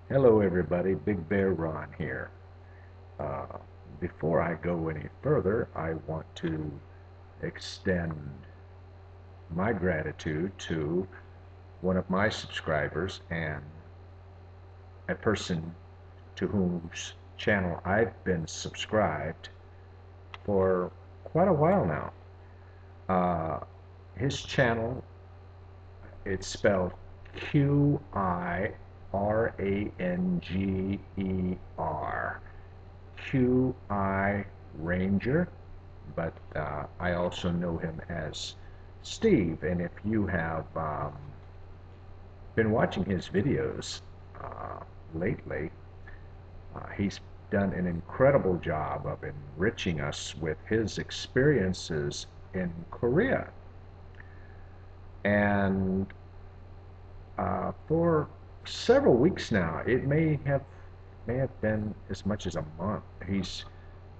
Hello, everybody. Big Bear Ron here. Uh, Before I go any further, I want to extend my gratitude to one of my subscribers and a person to whose channel I've been subscribed for quite a while now. Uh, his channel, it's spelled Qiranger. Ranger, but I also know him as Steve. And if you have been watching his videos lately, he's done an incredible job of enriching us with his experiences in Korea. And for several weeks now, it may have been as much as a month. He's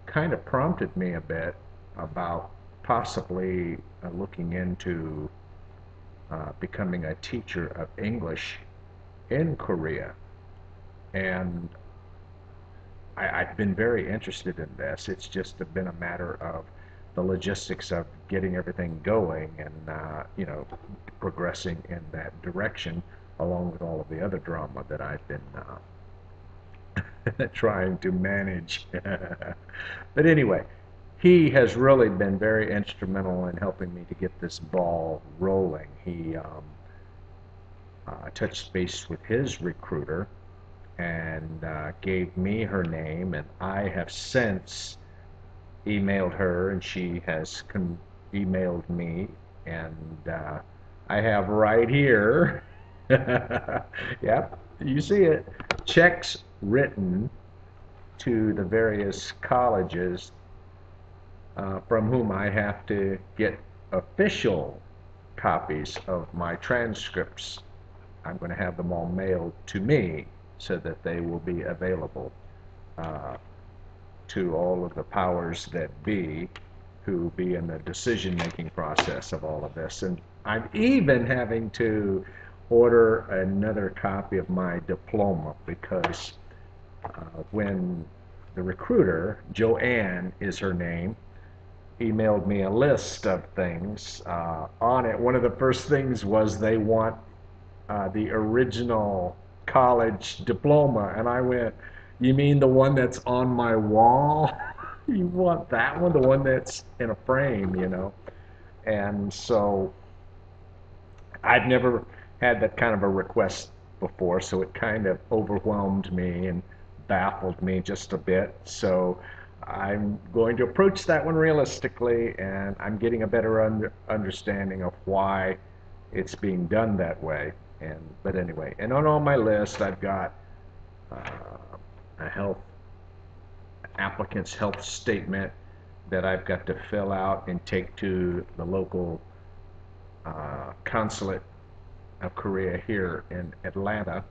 kind of prompted me a bit about possibly looking into becoming a teacher of English in Korea. And I've been very interested in this. It's just been a matter of the logistics of getting everything going and, progressing in that direction along with all of the other drama that I've been trying to manage. But anyway, he has really been very instrumental in helping me to get this ball rolling. He touched base with his recruiter and gave me her name, and I have since emailed her, and she has emailed me, and I have right here, yep, you see it, checks written to the various colleges from whom I have to get official copies of my transcripts. I'm going to have them all mailed to me so that they will be available uh, to all of the powers that be who be in the decision-making process of all of this. And I'm even having to order another copy of my diploma because when the recruiter, Joanne is her name, emailed me a list of things on it. One of the first things was they want the original college diploma, and I went, "You mean the one that's on my wall? You want that one, the one that's in a frame, you know?" And so I've never had that kind of a request before, so it kind of overwhelmed me and baffled me just a bit. So I'm going to approach that one realistically, and I'm getting a better understanding of why it's being done that way. And but anyway, and on my list, I've got a health applicant's health statement that I've got to fill out and take to the local consulate of Korea here in Atlanta.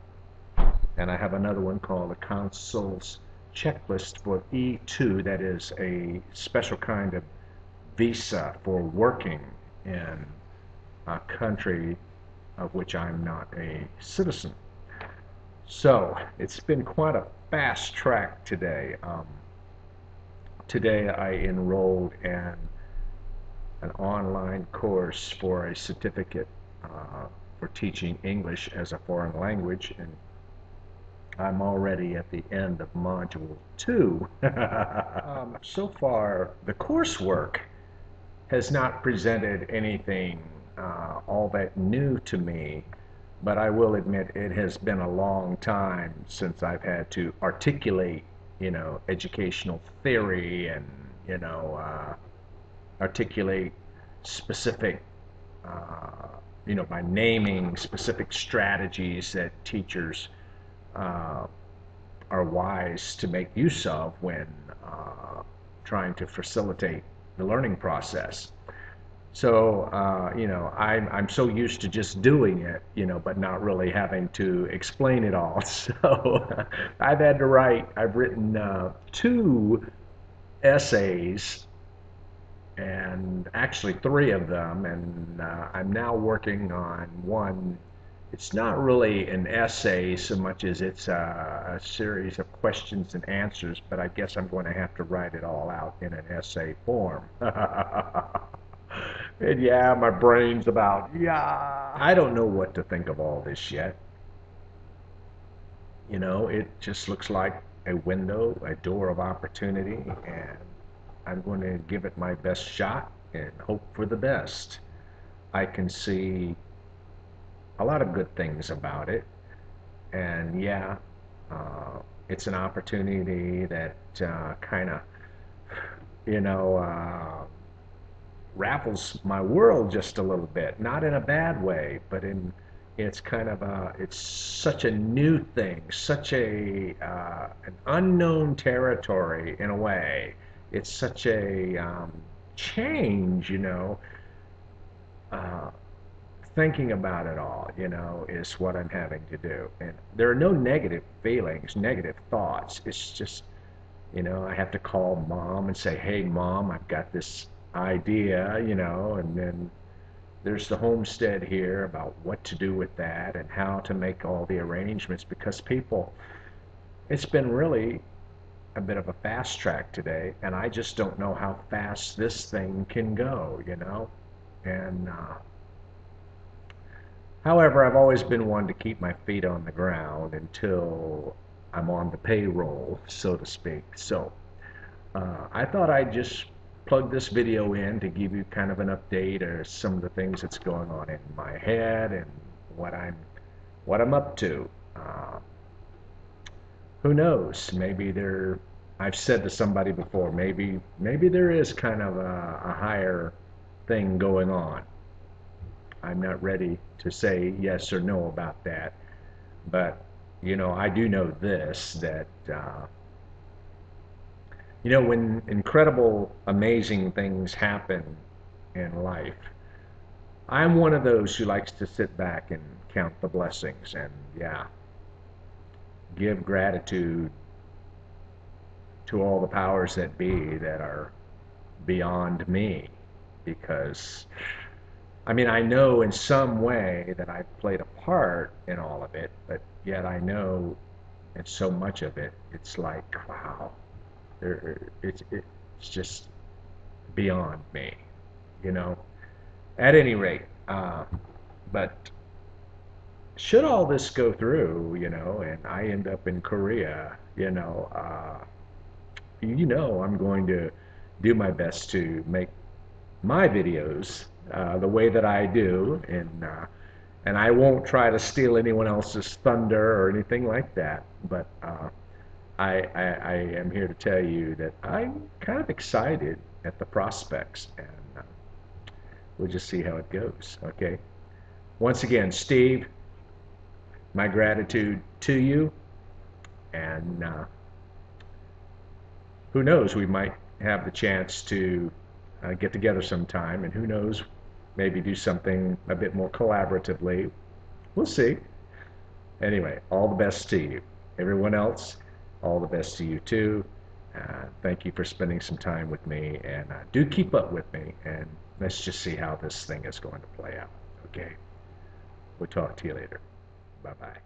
And I have another one called the consul's checklist for E2. That is a special kind of visa for working in a country of which I'm not a citizen. So it's been quite a fast track today. Today I enrolled in an online course for a certificate for teaching English as a foreign language, and I'm already at the end of module 2. So far, the coursework has not presented anything all that new to me, but I will admit it has been a long time since I've had to articulate, educational theory and, articulate specific, by naming specific strategies that teachers uh, are wise to make use of when trying to facilitate the learning process. So, I'm so used to just doing it, but not really having to explain it all. So, I've written two essays, and actually three of them, and I'm now working on one It's not really an essay so much as it's a series of questions and answers, but I guess I'm going to have to write it all out in an essay form. And yeah, my brain's about, yeah. I don't know what to think of all this yet. You know, it just looks like a window, a door of opportunity, and I'm going to give it my best shot and hope for the best. I can see a lot of good things about it, and yeah, it's an opportunity that kind of, you know, raffles my world just a little bit, not in a bad way, but in it's kind of a it's such a new thing, such a an unknown territory in a way. It's such a change, you know. Uh, Thinking about it all, you know, is what I'm having to do. And there are no negative feelings, negative thoughts. It's just, you know, I have to call mom and say, hey, mom, I've got this idea, you know, and then there's the homestead here about what to do with that and how to make all the arrangements because people, it's been really a bit of a fast track today, and I just don't know how fast this thing can go, you know. And however, I've always been one to keep my feet on the ground until I'm on the payroll, so to speak. So I thought I'd just plug this video in to give you kind of an update or some of the things that's going on in my head and what I'm up to. Who knows? Maybe there. I've said to somebody before. Maybe there is kind of a higher thing going on. I'm not ready to say yes or no about that, but you know, I do know this that you know, when incredible, amazing things happen in life, I'm one of those who likes to sit back and count the blessings and, yeah, give gratitude to all the powers that be that are beyond me. Because, I mean, I know in some way that I've played a part in all of it, but yet I know in so much of it, it's like, wow, it's just beyond me, you know. At any rate, but should all this go through, you know, and I end up in Korea, you know, I'm going to do my best to make my videos the way that I do, and I won't try to steal anyone else's thunder or anything like that. But I am here to tell you that I'm kind of excited at the prospects, and we'll just see how it goes. Okay. Once again, Steve, my gratitude to you, and who knows, we might have the chance to get together sometime, and who knows, maybe do something a bit more collaboratively. We'll see. Anyway, all the best to you. Everyone else, all the best to you too. Thank you for spending some time with me, and do keep up with me, and let's just see how this thing is going to play out. Okay. We'll talk to you later. Bye-bye.